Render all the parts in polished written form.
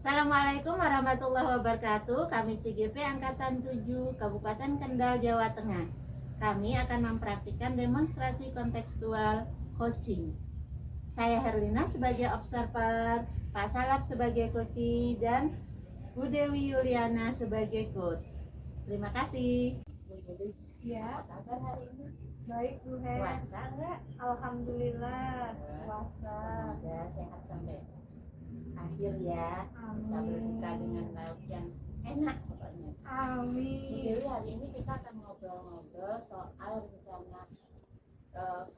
Assalamualaikum warahmatullahi wabarakatuh. Kami CGP Angkatan 7 Kabupaten Kendal, Jawa Tengah. Kami akan mempraktikkan demonstrasi kontekstual coaching. Saya Herlina sebagai observer, Pak Salap sebagai coach, dan Bu Dewi Yuliana sebagai coach. Terima kasih. Ya, Apa kabar hari ini? baik Bu Her. Puasa enggak? Alhamdulillah puasa. Semoga sehat sampai akhir ya. Bisa Amin. berbuka dengan lauk yang enak pokoknya. Bu Amin. Dewi, hari ini kita akan ngobrol-ngobrol soal rencana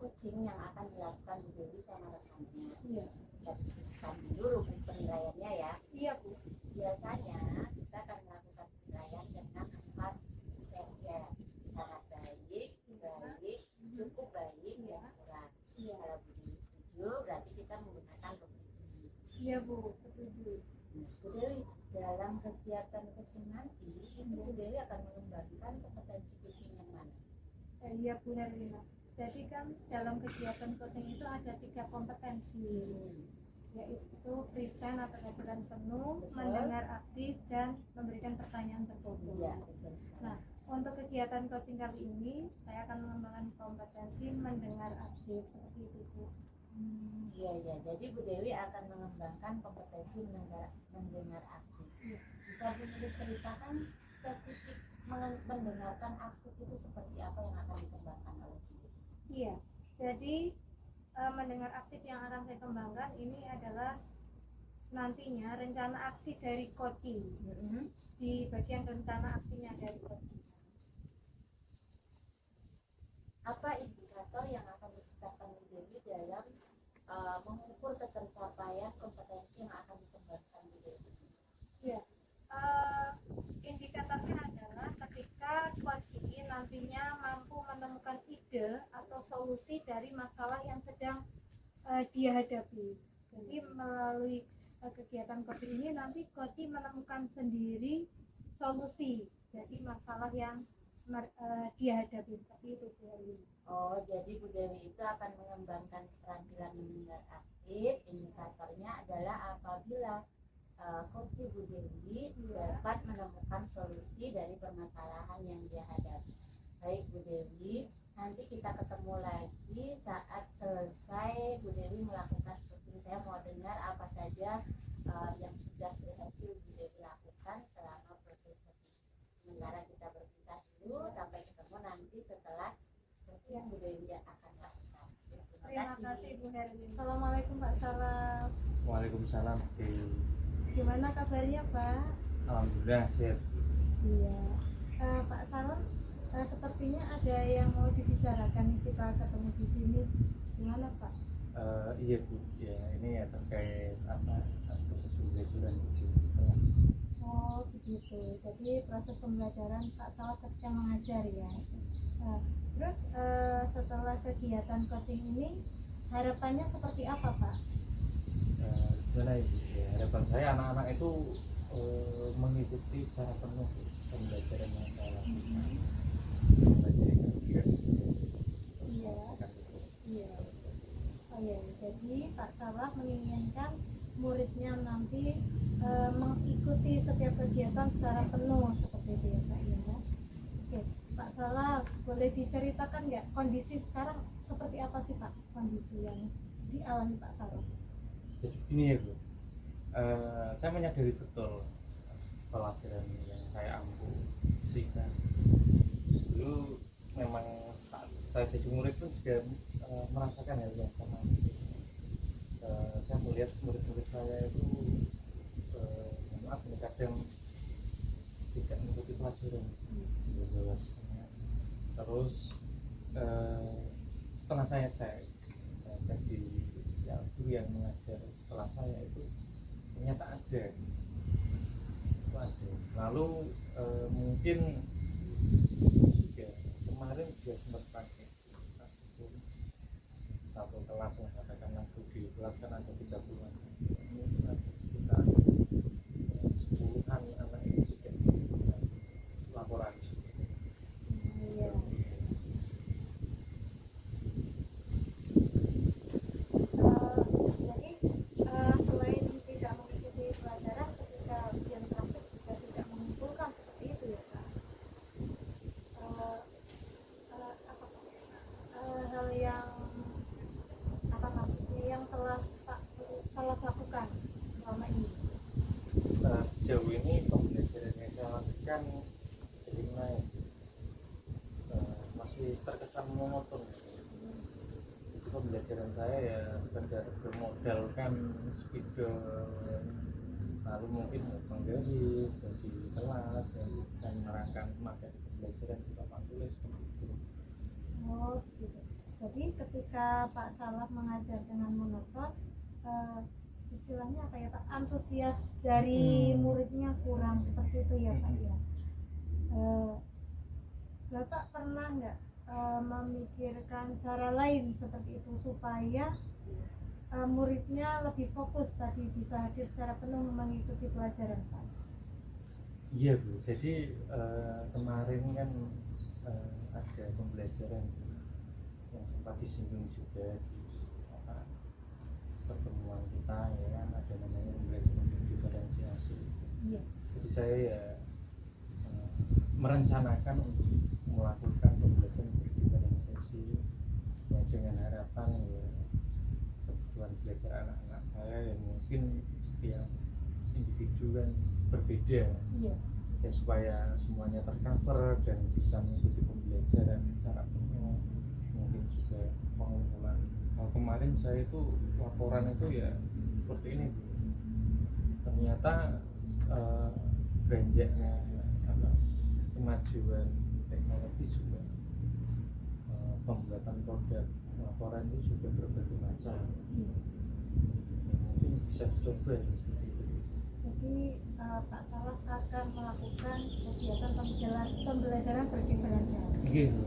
coaching yang akan dilakukan Bu Dewi sama rekannya. Iya. Kita diskusikan dulu rubrik penilaiannya ya. Iya Bu. Biasanya kita akan melakukan penilaian dengan 4 kriteria: sangat baik, baik, cukup baik, dan kurang. Iya. Kalau Bu Dewi setuju, berarti kita menggunakan rubrik ini. Iya Bu, setuju. Bu Dewi, dalam kegiatan coaching nanti, Bu Dewi akan mengembangkan kompetensi coaching yang mana? Iya Bu Herlina. Jadi kan dalam kegiatan coaching itu ada 3 kompetensi, yaitu present atau kegiatan penuh, mendengar aktif, dan memberikan pertanyaan tertutup. Iya, betul sekali. Nah, untuk kegiatan coaching kali ini, saya akan mengembangkan kompetensi mendengar aktif seperti itu Bu. Iya. Jadi Bu Dewi akan mengembangkan kompetensi mendengar aktif. Bisa Bu Dewi ceritakan spesifik mendengarkan aktif itu seperti apa yang akan dikembangkan oleh Bu Dewi? Iya, jadi mendengar aktif yang akan saya kembangkan ini adalah nantinya rencana aksi dari coaching. Di bagian rencana aksinya dari coaching. Apa indikator yang akan ditetapkan Bu Dewi dalam mengukur ketercapaian kompetensi yang akan dikembangkan Bu Dewi? Iya, indikatornya adalah ketika coach ini nantinya mampu menemukan ide atau solusi dari masalah yang sedang dia hadapi. Jadi melalui kegiatan coaching ini nanti coach menemukan sendiri solusi dari masalah yang dia hadapi, seperti itu Bu Dewi. Oh, jadi Bu Dewi itu akan mengembangkan keterampilan mendengar aktif. Indikatornya adalah apabila coach Bu Dewi dapat menemukan solusi dari permasalahan yang dia hadapi. Baik Bu Dewi, nanti kita ketemu lagi saat selesai Bu Dewi melakukan coaching. Saya mau dengar apa saja yang sudah berhasil Bu Dewi lakukan selama proses coaching. Sementara kita berpisah dulu, sampai ketemu nanti setelah coaching Bu Dewi yang akan lakukan. Terima kasih Bu Herlina. Assalamualaikum Pak Salam. Waalaikumsalam. Gimana kabarnya Pak? Alhamdulillah sehat. Iya. Pak Salam, sepertinya ada yang mau dibicarakan kita ketemu di sini. Gimana Pak? Iya Bu, ya ini ya terkait proses pembelajaran di kelas. Oh begitu. Jadi proses pembelajaran Pak Salam ketika mengajar ya. Terus setelah kegiatan coaching ini harapannya seperti apa Pak? Gimana Ibu? Ya, harapan saya anak-anak itu mengikuti secara penuh pembelajaran yang saya lakukan. Iya. Iya. Oh ya, jadi Pak Salah menginginkan muridnya nanti mengikuti setiap kegiatan secara penuh seperti itu ya Pak ya. Oke, Pak Salah boleh diceritakan nggak kondisi sekarang seperti apa sih Pak, kondisi yang dialami Pak Salah? Jadi ini ya Bu, saya menyadari betul pelajaran yang saya ampu sehingga dulu memang saat saya jadi murid pun juga merasakan hal yang sama. Saya melihat murid-murid saya itu maaf kadang tidak mengikuti pelajaran. Terus setelah saya cek di guru yang mengajar setelah saya itu ternyata ada. Lalu mungkin juga kemarin juga sempat pakai satu kelas lah, katakanlah di kelas kan ada 30-an, mungkin ada sekitar 10-an anak ini juga laporan. Iya. Jadi selain tidak mengikuti pelajaran ketika pembelajaran saya ya sekedar bermodalkan spidol, lalu mungkin penggaris di kelas dan menerangkan materi pembelajaran di papan tulis seperti itu. Oh gitu. Jadi ketika Pak Salaf mengajar dengan monoton, istilahnya apa ya Pak, antusias dari muridnya kurang, seperti itu ya Pak ya. Bapak pernah nggak memikirkan cara lain seperti itu supaya muridnya lebih fokus tadi, bisa hadir secara penuh mengikuti pelajaran Pak? Iya Bu, jadi kemarin kan ada pembelajaran yang sempat disinggung juga di pertemuan kita ya kan, ada namanya pembelajaran diferensiasi. Iya. Jadi saya ya merencanakan untuk melakukan pembelajaran diferensiasi ya, dengan harapan ya kebutuhan belajar anak-anak saya yang mungkin setiap individu kan berbeda. Iya. Ya, supaya semuanya tercover dan bisa mengikuti pembelajaran secara penuh, mungkin juga pengumpulan. Kemarin saya itu laporan itu ya seperti ini Bu. Ternyata beranjaknya kemajuan teknologi juga pembuatan produk laporan itu juga berbagai macam. Mungkin bisa dicoba ya, seperti itu. Jadi Pak Salaf akan melakukan kegiatan pembelajaran berdiferensiasi. Gitu.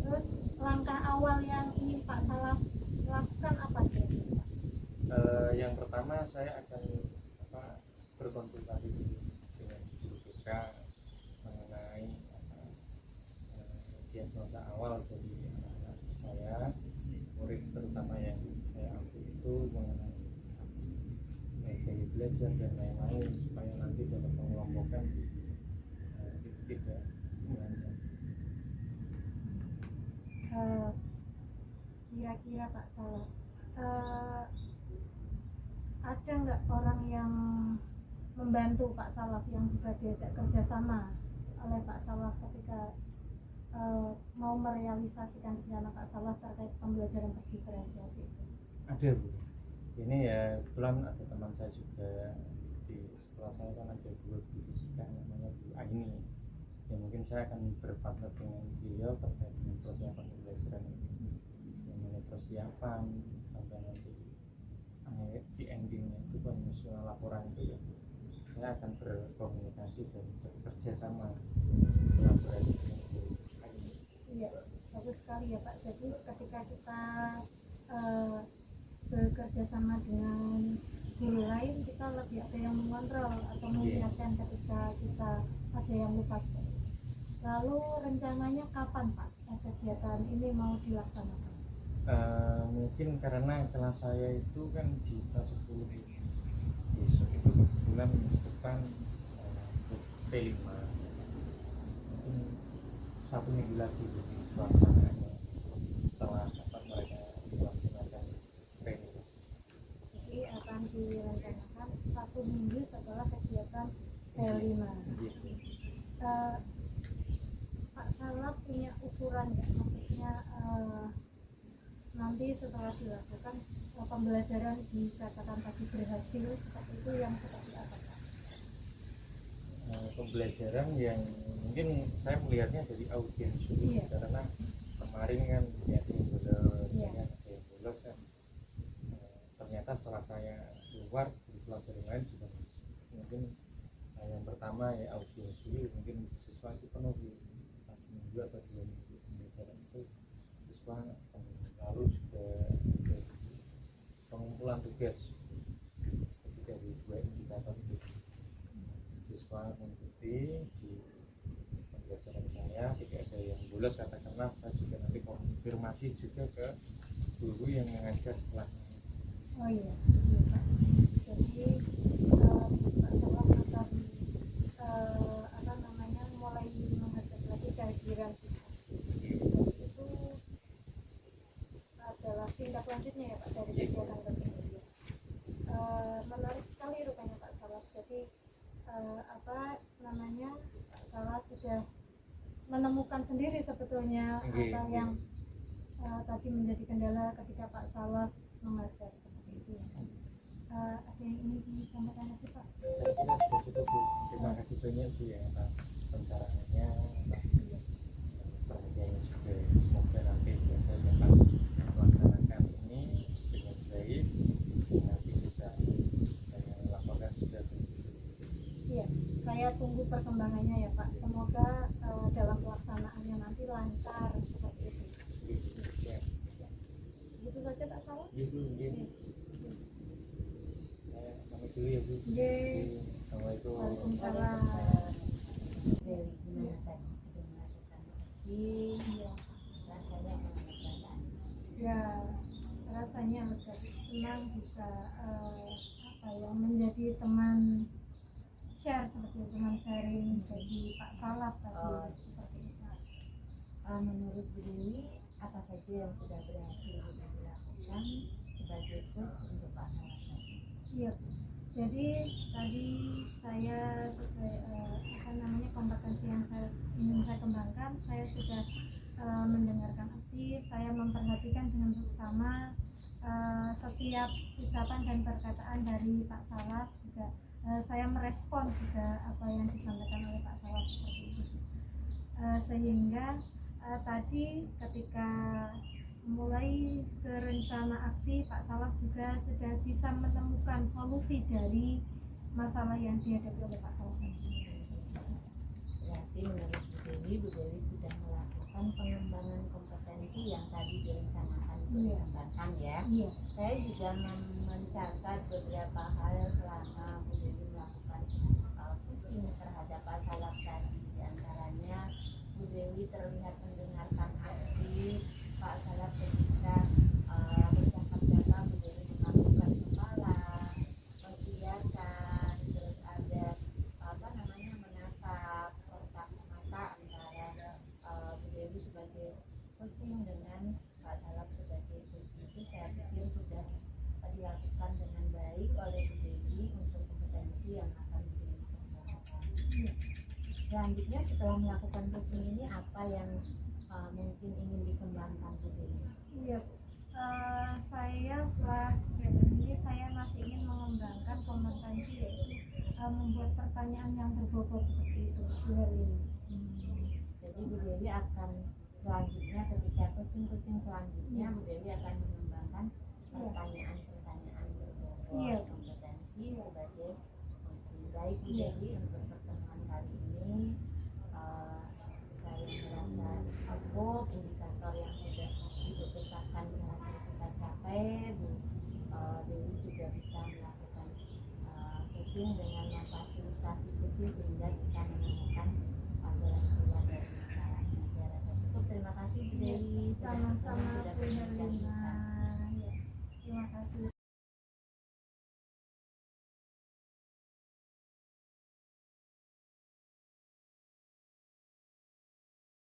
Terus langkah awal yang ingin Pak Salaf lakukan apa kira-kira? Yang pertama saya akan berkonsultasi dulu dengan guru BK mengenai diagnosa awal dari anak-anak saya, murid terutama yang saya ambil itu mengenai gaya belajar dan lain-lain, supaya nanti dalam pengelompokan itu tidak mengancam. Kira-kira Pak Salaf, ada nggak orang yang membantu Pak Salaf yang bisa diajak kerjasama oleh Pak Salaf ketika mau merealisasikan rencana Pak Salaf terkait pembelajaran berdiferensiasi itu? Ada Bu, ini ya kebetulan ada teman saya juga di sekolah saya kan, ada dua guru fisika namanya Bu Aini, ya mungkin saya akan berpartner dengan beliau terkait dengan persiapan pembelajaran ini, mengenai persiapan sampai nanti di endingnya itu penyusunan laporan itu ya saya akan berkomunikasi dan bekerja sama kolaborasi dengan Bu Aini. Iya, bagus sekali ya Pak. Jadi ketika kita bekerja sama dengan guru lain, kita lebih ada yang mengontrol atau mengingatkan ketika kita ada yang lupa. Lalu rencananya kapan Pak kegiatan ini mau dilaksanakan? Mungkin karena kelas saya itu kan di kelas 10 besok itu kebetulan depan P5, mungkin 1 minggu lagi pelaksanaannya setelah dapat mereka melaksanakan training. Jadi akan direncanakan 1 minggu setelah kegiatan P5. Pak Salaf punya ukuran nggak, maksudnya nanti setelah dilakukan pembelajaran dikatakan tadi berhasil, seperti itu yang seperti apa Pak? Pembelajaran yang mungkin saya melihatnya dari audiens dulu, karena kemarin kan ya ada yang bolos kan, ternyata setelah saya keluar di pelajaran lain juga mungkin yang pertama ya audiens dulu, mungkin siswa itu penuh di minggu atau 2 minggu pembelajaran itu siswa, lalu juga pengumpulan tugas dari 2 indikator itu, siswa mengikuti di pembelajaran saya, tidak ada yang bolos katakanlah, saya juga nanti konfirmasi juga ke guru yang mengajar setelah. Oh iya, iya Pak. Jadi Pak Salaf akan mulai menghadapi lagi kehadiran kita. Itu adalah tindak lanjutnya ya Pak dari kegiatan tersebut. Menarik sekali rupanya Pak Salaf. Jadi Pak Salaf sudah menemukan sendiri sebetulnya apa yang tadi menjadi kendala ketika Pak Salaf mengajar seperti itu ya. Ada yang ingin disampaikan lagi Pak? Saya kira sudah cukup Bu. Terima kasih banyak Bu ya atas pencerahannya, atas pengertiannya juga. Semoga nanti bisa dapat melaksanakan ini dengan baik, nanti bisa saya laporkan juga Bu. Iya, saya tunggu perkembangannya ya Pak. Semoga dalam pelaksanaannya nanti lancar seperti itu. Ya. Gitu saja Pak Salaf. Iya Bu, iya. Saya pamit dulu ya Bu. Yeay. Assalamualaikum. Waalaikumsalam. Dari gimana tadi sudah melakukan coaching, Iya. rasanya gimana perasaan? Ya, rasanya lega, senang bisa menjadi teman share seperti itu, teman sharing bagi Pak Salaf tadi Oh. seperti itu. Menurut Bu Dewi, apa saja yang sudah berhasil Bu Dewi lakukan sebagai coach untuk Pak Salaf tadi? Iya. Jadi tadi saya kompetensi yang ingin saya kembangkan, saya sudah mendengarkan aktif, saya memperhatikan dengan seksama setiap ucapan dan perkataan dari Pak Salaf, juga saya merespon juga apa yang disampaikan oleh Pak Salaf seperti itu. Sehingga tadi ketika mulai ke rencana aksi, Pak Salaf juga sudah bisa menemukan solusi dari masalah yang dihadapi oleh Pak Salaf. Berarti menurut Bu Dewi sudah melakukan pengembangan kompetensi yang tadi direncanakan untuk Iya. dikembangkan ya. Iya. Saya juga mencatat beberapa hal selama Bu Dewi melakukan coaching terhadap Pak Salaf tadi. Di antaranya Bu Dewi terlihat mendengarkan aktif Pak Salaf ketika bercakap-cakap. Bu Dewi menganggukkan kepala, mengiyakan, terus ada menatap kontak mata antara Bu Dewi sebagai coaching dengan Pak Salaf sebagai coach. Itu saya pikir sudah dilakukan dengan baik oleh Bu Dewi untuk kompetensi yang akan Bu Dewi kembangkan. Selanjutnya setelah melakukan coaching ini apa yang mungkin ingin dikembangkan Bu Dewi? Iya, saya setelah kegiatan ini saya masih ingin mengembangkan kompetensi, yaitu membuat pertanyaan yang berbobot seperti itu di hari ini. Jadi Bu Dewi akan selanjutnya ketika coaching selanjutnya Bu Dewi akan mengembangkan pertanyaan-pertanyaan berbobot Iya. kompetensi sebagai coaching. Baik Bu Dewi, untuk pertemuan kali ini saya merasa cukup, indikator yang sudah Ibu tetapkan berhasil kita capai. Bu Dewi juga bisa melakukan coaching dengan memfasilitasi coaching sehingga bisa menemukan jalan keluar dari masalah ini. Saya rasa cukup. Terima kasih Bu Dewi. Sama-sama sudah Bu berbincang. Herlina. Ya, terima kasih.